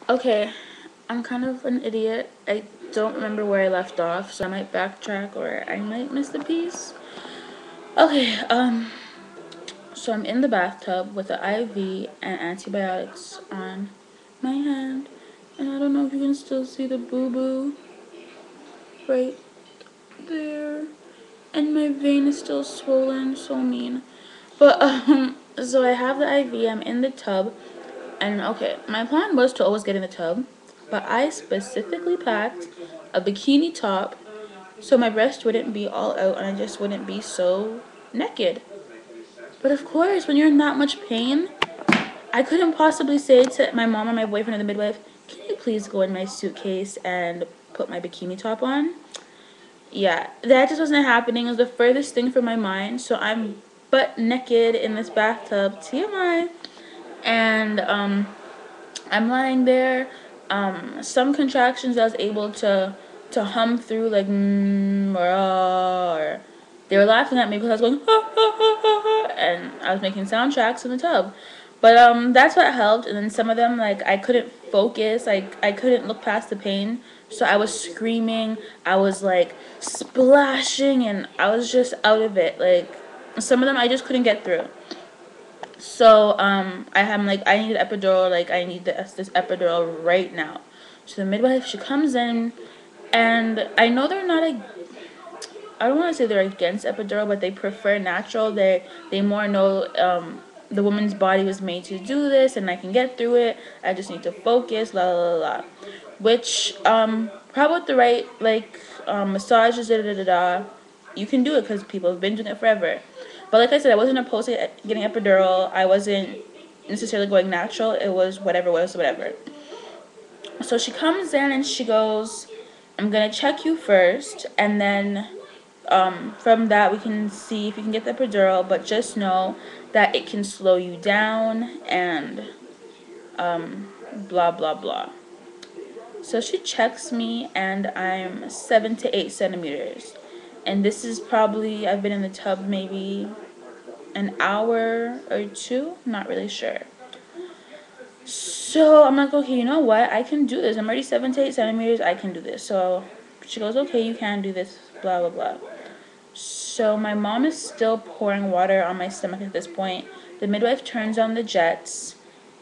Okay, I'm kind of an idiot. I don't remember where I left off, so I might backtrack or I might miss the piece. Okay, so I'm in the bathtub with the IV and antibiotics on my hand, and I don't know if you can still see the boo-boo right there, and my vein is still swollen, so mean. But, so I have the IV, I'm in the tub, and okay, my plan was to always get in the tub, but I specifically packed a bikini top so my breast wouldn't be all out and I just wouldn't be so naked. But of course, when you're in that much pain, I couldn't possibly say to my mom or my boyfriend or the midwife, can you please go in my suitcase and put my bikini top on? Yeah, that just wasn't happening. It was the furthest thing from my mind. So I'm butt naked in this bathtub, TMI, and I'm lying there. Some contractions I was able to hum through like or they were laughing at me because I was going ha, ha, ha, ha, ha, and I was making soundtracks in the tub. But that's what helped. And then some of them, like, I couldn't focus. I couldn't look past the pain, so I was screaming. I was like splashing, and I was just out of it. Like, some of them I just couldn't get through. So I'm like, I need an epidural, like I need this epidural right now. So the midwife, she comes in, and I know they're not a, I don't want to say they're against epidural, but they prefer natural. They more know the woman's body was made to do this, and I can get through it. I just need to focus, la la la la. Which probably with the right like massages, da da da da, you can do it because people have been doing it forever. But like I said, I wasn't opposed to getting epidural. I wasn't necessarily going natural. It was whatever was whatever. So she comes in and she goes, I'm gonna check you first, and then from that we can see if you can get the epidural, but just know that it can slow you down and blah blah blah. So she checks me and I'm 7 to 8 centimeters, and this is probably, I've been in the tub maybe an hour or two, not really sure. So I'm like, okay, you know what, I can do this. I'm already 7 to 8 centimeters, I can do this. So she goes, okay, you can do this, blah blah blah. So my mom is still pouring water on my stomach at this point. The midwife turns on the jets,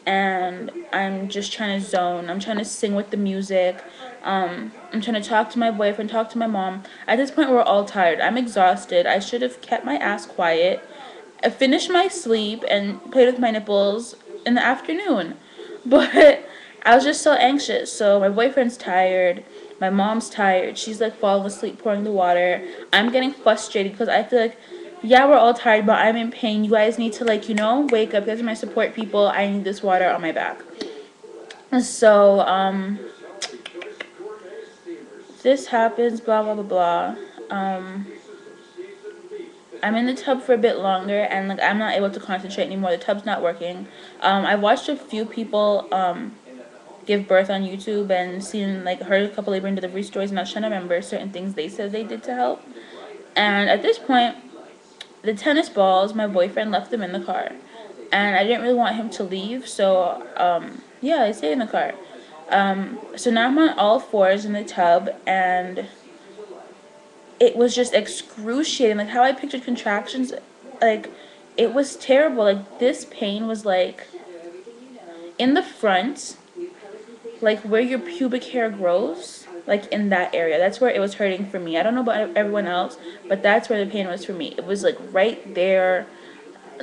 and I'm just trying to zone. I'm trying to sing with the music. I'm trying to talk to my boyfriend, talk to my mom. At this point, we're all tired. I'm exhausted. I should have kept my ass quiet. I finished my sleep and played with my nipples in the afternoon. But I was just so anxious. So my boyfriend's tired. My mom's tired. She's like falling asleep pouring the water. I'm getting frustrated because I feel like, yeah, we're all tired, but I'm in pain. You guys need to, like, wake up. You guys are my support people. I need this water on my back. So, this happens, blah, blah, blah, blah. I'm in the tub for a bit longer, and like I'm not able to concentrate anymore. The tub's not working. I watched a few people give birth on YouTube and seen, like, heard a couple labor and delivery stories, and I was trying to remember certain things they said they did to help. And at this point, the tennis balls, my boyfriend left them in the car, and I didn't really want him to leave, so yeah, I stayed in the car. So now I'm on all fours in the tub, and it was just excruciating. Like, how I pictured contractions, like, it was terrible. Like, this pain was like in the front, like where your pubic hair grows, like in that area. That's where it was hurting for me. I don't know about everyone else, but that's where the pain was for me. It was like right there.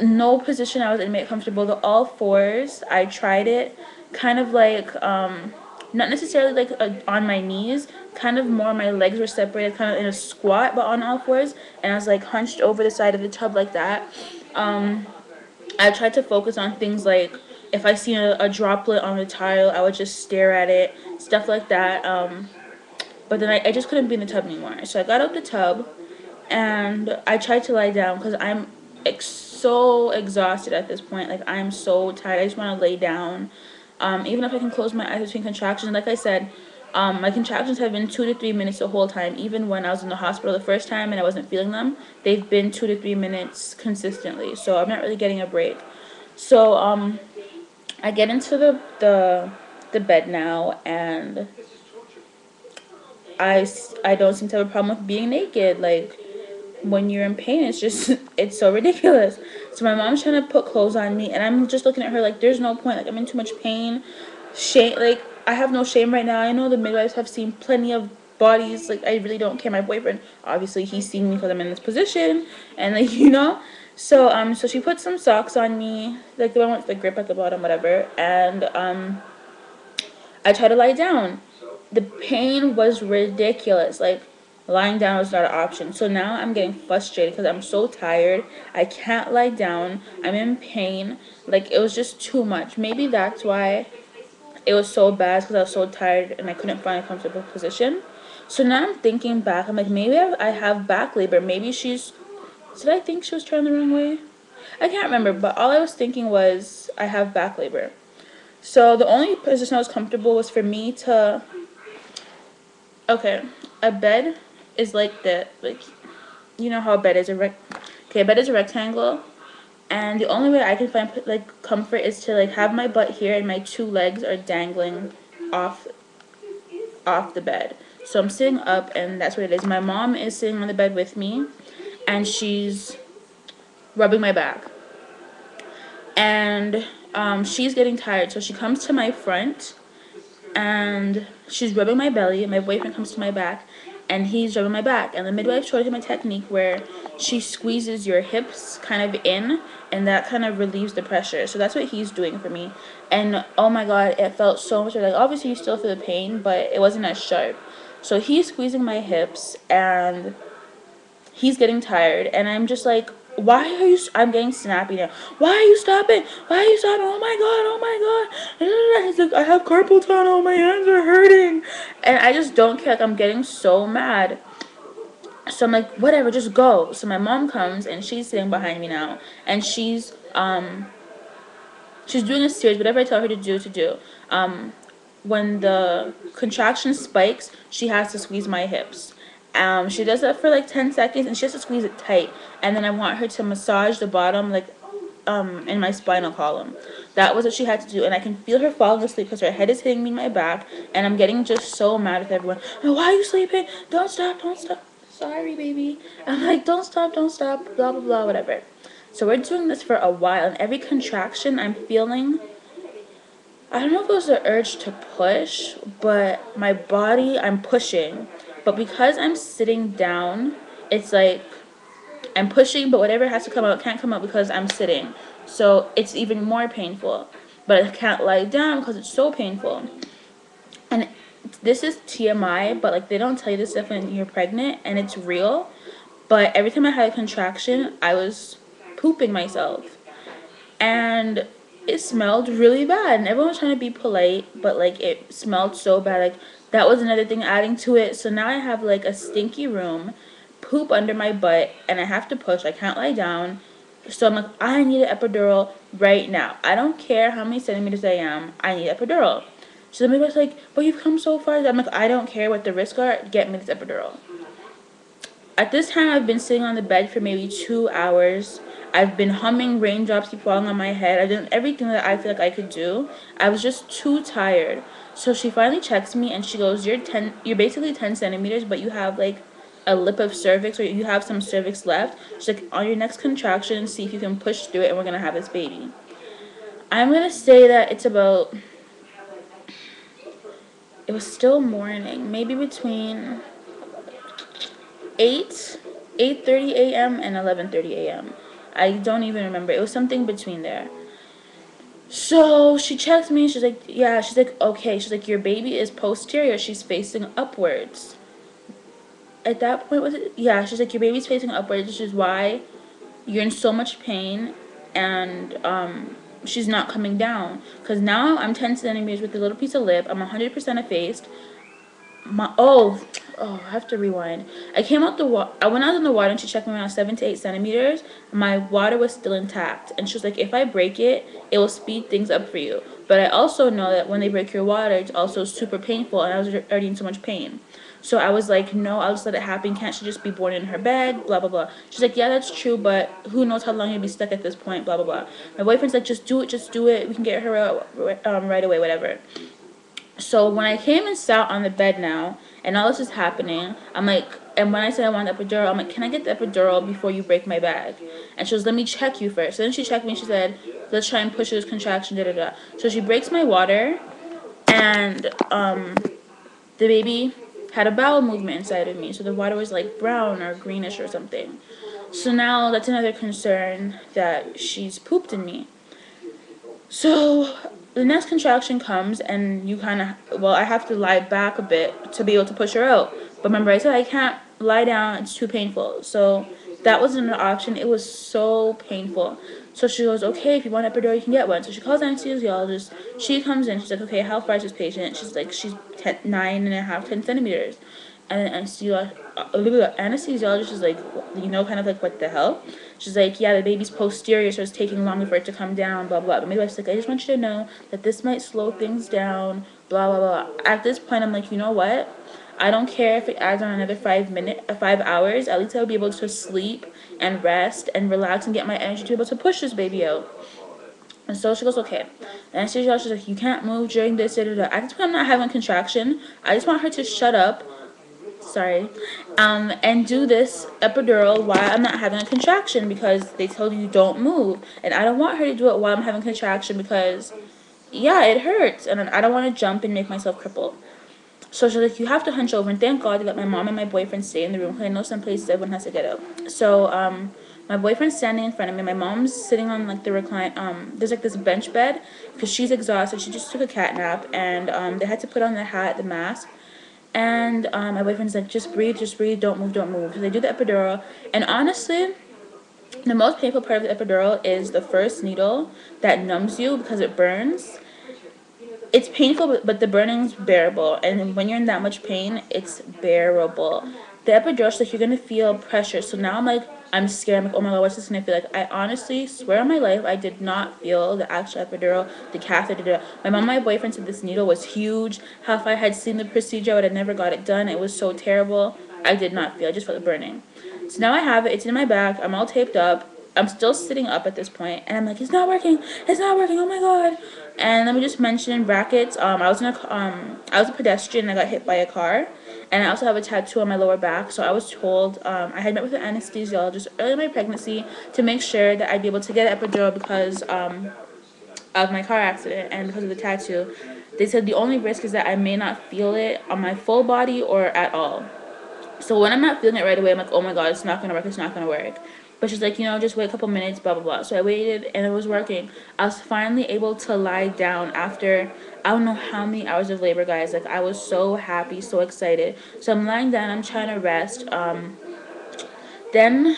No position I was in made comfortable. The all fours, I tried it kind of like not necessarily like on my knees, kind of more my legs were separated, kind of in a squat, but on all fours, and I was like hunched over the side of the tub like that. I tried to focus on things like if I see a droplet on the tile, I would just stare at it, stuff like that. But then I just couldn't be in the tub anymore. So I got out the tub and I tried to lie down because I'm so exhausted at this point. Like, I'm so tired. I just want to lay down. Even if I can close my eyes between contractions. Like I said, my contractions have been 2 to 3 minutes the whole time. Even when I was in the hospital the first time and I wasn't feeling them, they've been 2 to 3 minutes consistently. So I'm not really getting a break. So I get into the the bed now, and I don't seem to have a problem with being naked. Like, when you're in pain, it's just, it's so ridiculous. So my mom's trying to put clothes on me, and I'm just looking at her like, there's no point. Like, I'm in too much pain. Shame, like, I have no shame right now. I know the midwives have seen plenty of bodies. Like, I really don't care. My boyfriend, obviously, he's seen me because I'm in this position, and like, so she put some socks on me, like the one with the grip at the bottom, whatever, and I tried to lie down. The pain was ridiculous. Like, lying down was not an option. So now I'm getting frustrated because I'm so tired. I can't lie down. I'm in pain. Like, it was just too much. Maybe that's why it was so bad, because I was so tired and I couldn't find a comfortable position. So now I'm thinking back. I'm like, maybe I have back labor. Maybe she's... Did I think she was turned the wrong way? I can't remember, but all I was thinking was I have back labor. So the only position I was comfortable was for me to... Okay, a bed is like you know how a bed is a bed is a rectangle, and the only way I can find like comfort is to like have my butt here and my two legs are dangling off the bed. So I'm sitting up, and that's what it is. My mom is sitting on the bed with me, and she's rubbing my back, and she's getting tired, so she comes to my front and she's rubbing my belly, and my boyfriend comes to my back and he's rubbing my back, and the midwife showed him a technique where she squeezes your hips kind of in, and that kind of relieves the pressure. So that's what he's doing for me, and oh my god, it felt so much better. Like, obviously you still feel the pain, but it wasn't as sharp. So he's squeezing my hips and he's getting tired, and I'm just like, why are you... I'm getting snappy now. Why are you stopping? Why are you stopping? Oh my god, oh my god. He's like, I have carpal tunnel, my hands are hurting. And I just don't care. Like, I'm getting so mad. So I'm like, whatever, just go. So my mom comes, and she's sitting behind me now, and she's doing a series, whatever I tell her to do. When the contraction spikes, she has to squeeze my hips. She does that for like 10 seconds, and she has to squeeze it tight. And then I want her to massage the bottom, like, in my spinal column. That was what she had to do, and I can feel her falling asleep because her head is hitting me in my back, and I'm getting just so mad with everyone. I'm like, why are you sleeping? Don't stop, don't stop. Sorry, baby. I'm like, don't stop, blah, blah, blah, whatever. So we're doing this for a while, and every contraction I'm feeling... I don't know if it was the urge to push, but my body, I'm pushing. But because I'm sitting down, it's like I'm pushing, but whatever has to come out can't come out because I'm sitting. So it's even more painful. But I can't lie down because it's so painful. And this is TMI, but like, they don't tell you this stuff when you're pregnant, and it's real. But every time I had a contraction, I was pooping myself. And it smelled really bad, and everyone was trying to be polite, but like, it smelled so bad. Like, that was another thing adding to it. So now I have like a stinky room, poop under my butt, and I have to push. I can't lie down. So I'm like, I need an epidural right now. I don't care how many centimeters I am, I need epidural. So the midwife's like, but you've come so far. I'm like, I don't care what the risks are, get me this epidural. At this time, I've been sitting on the bed for maybe 2 hours. I've been humming, raindrops keep falling on my head. I've done everything that I feel like I could do. I was just too tired. So she finally checks me, and she goes, you're basically 10 centimeters, but you have like a lip of cervix, or you have some cervix left. She's like, on your next contraction, see if you can push through it, and we're going to have this baby. I'm going to say that it's about... It was still morning, maybe between 8:30 a.m. and 11:30 a.m. I don't even remember. It was something between there. So she checks me. She's like, yeah. She's like, okay. She's like, your baby is posterior. She's facing upwards. At that point, was it? Yeah. She's like, your baby's facing upwards, which is why you're in so much pain, and she's not coming down. Because now I'm 10 centimeters with a little piece of lip. I'm 100% effaced. I have to rewind. I came out I went out in the water, and she checked me around 7 to 8 centimeters. My water was still intact, and she was like, if I break it, it will speed things up for you. But I also know that when they break your water, it's also super painful, and I was already in so much pain. So I was like, no, I'll just let it happen. Can't she just be born in her bed? Blah, blah, blah. She's like, yeah, that's true, but who knows how long you'll be stuck at this point, blah, blah, blah. My boyfriend's like, just do it. We can get her out right away, whatever. So when I came and sat on the bed now, and all this is happening, I'm like, and when I said I want the epidural, I'm like, can I get the epidural before you break my bag? And she goes, let me check you first. So then she checked me and she said, let's try and push this contraction, da da da. So she breaks my water, and the baby had a bowel movement inside of me. So the water was like brown or greenish or something. So now that's another concern that she's pooped in me. So the next contraction comes, and you kind of, well, I have to lie back a bit to be able to push her out. But remember, I said I can't lie down, it's too painful. So that wasn't an option. It was so painful. So she goes, okay, if you want epidural, you can get one. So she calls the anesthesiologist. She comes in. She's like, okay, how far is this patient? She's like, she's 10 centimeters. And then anesthesiologist is like, kind of like, what the hell? She's like, yeah, the baby's posterior, so it's taking longer for it to come down, blah, blah. But midwife's like, I just want you to know that this might slow things down, blah, blah, blah. At this point, I'm like, you know what? I don't care if it adds on another 5 hours. At least I'll be able to sleep and rest and relax and get my energy to be able to push this baby out. And so she goes, okay. And anesthesiologist is like, you can't move during this, da, da, da. At this point, I'm not having a contraction. I just want her to shut up, sorry, and do this epidural while I'm not having a contraction, because they told you don't move, and I don't want her to do it while I'm having a contraction because, yeah, it hurts, and I don't want to jump and make myself crippled. So she's like, you have to hunch over, and thank God they let my mom and my boyfriend stay in the room, because I know some places everyone has to get out. So my boyfriend's standing in front of me, my mom's sitting on like the recline, there's like this bench bed, because she's exhausted, she just took a cat nap, and they had to put on the hat, the mask. And my boyfriend's like, just breathe, don't move, don't move. So they do the epidural. And honestly, the most painful part of the epidural is the first needle that numbs you because it burns. It's painful, but the burning's bearable. And when you're in that much pain, it's bearable. The epidural, like, you're going to feel pressure. So now I'm like, I'm scared. I'm like, oh my God, what's this going to feel like? I honestly swear on my life, I did not feel the actual epidural, the catheter. My mom and my boyfriend said this needle was huge. How if I had seen the procedure, I would have never got it done. It was so terrible. I did not feel. I just felt the burning. So now I have it. It's in my back. I'm all taped up. I'm still sitting up at this point, and I'm like, it's not working. It's not working. Oh my God. And let me just mention in brackets, I was a pedestrian. And I got hit by a car, and I also have a tattoo on my lower back. So I was told, I had met with an anesthesiologist early in my pregnancy to make sure that I'd be able to get an epidural because of my car accident and because of the tattoo. They said the only risk is that I may not feel it on my full body or at all. So when I'm not feeling it right away, I'm like, oh my God, it's not gonna work. It's not gonna work. But she's like, just wait a couple minutes, blah, blah, blah. So I waited, and it was working. I was finally able to lie down after, I don't know how many hours of labor, guys. Like, I was so happy, so excited. So I'm lying down. I'm trying to rest. Then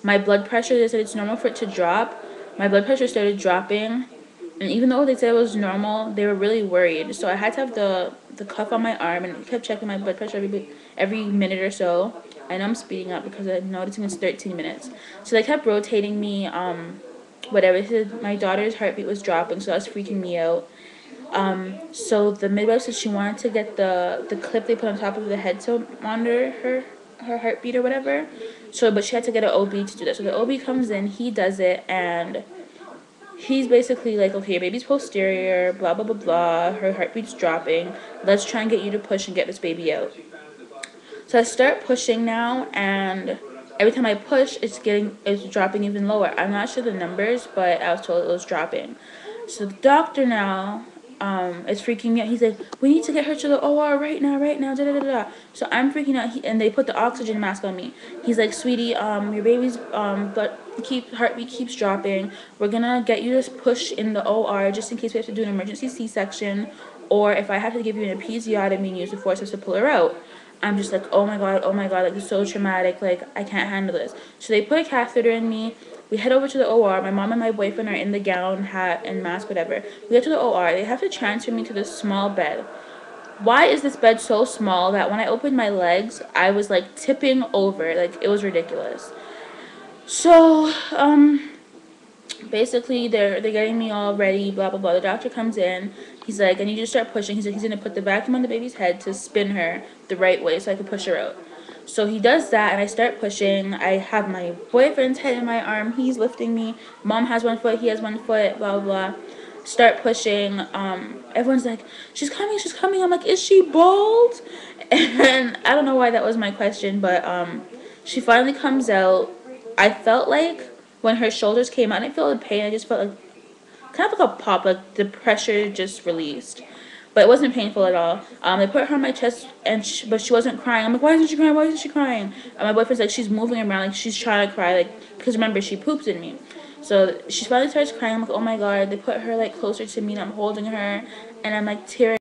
my blood pressure, they said it's normal for it to drop. My blood pressure started dropping. And even though they said it was normal, they were really worried. So I had to have the cuff on my arm, and kept checking my blood pressure every minute or so. I know I'm speeding up because I'm noticing it's 13 minutes. So they kept rotating me, whatever. They said my daughter's heartbeat was dropping, so that was freaking me out. So the midwife said she wanted to get the clip they put on top of the head to monitor her heartbeat or whatever. So, but she had to get an OB to do that. So the OB comes in, he does it, and he's basically like, okay, your baby's posterior, blah, blah, blah, blah. Her heartbeat's dropping. Let's try and get you to push and get this baby out. So I start pushing now, and every time I push, it's dropping even lower. I'm not sure the numbers, but I was told it was dropping. So the doctor now is freaking me out. He's like, we need to get her to the OR right now, da da da da. So I'm freaking out, and they put the oxygen mask on me. He's like, sweetie, your baby's heartbeat keeps dropping. We're gonna get you to push in the OR just in case we have to do an emergency C-section, or if I have to give you an episiotomy and use the forceps to pull her out. I'm just like, oh my God, like, it's so traumatic, like, I can't handle this. So they put a catheter in me. We head over to the OR. My mom and my boyfriend are in the gown, hat, and mask, whatever. We get to the OR. They have to transfer me to this small bed. Why is this bed so small that when I opened my legs, I was, like, tipping over? Like, it was ridiculous. So, basically, they're getting me all ready, blah, blah, blah. The doctor comes in. He's like, I need you to start pushing. He's like, he's going to put the vacuum on the baby's head to spin her the right way so I can push her out. So he does that, and I start pushing. I have my boyfriend's head in my arm. He's lifting me. Mom has one foot. He has one foot, blah, blah, blah. start pushing. Everyone's like, she's coming, she's coming. I'm like, is she bald? And I don't know why that was my question, but she finally comes out. I felt like when her shoulders came out, I didn't feel the pain. I just felt like kind of like a pop, like the pressure just released. But it wasn't painful at all. They put her on my chest, and but she wasn't crying. I'm like, why isn't she crying? Why isn't she crying? And my boyfriend's like, she's moving around, like she's trying to cry, like because remember she poops in me. So she finally starts crying. I'm like, oh my god. They put her like closer to me, and I'm holding her, and I'm like tearing.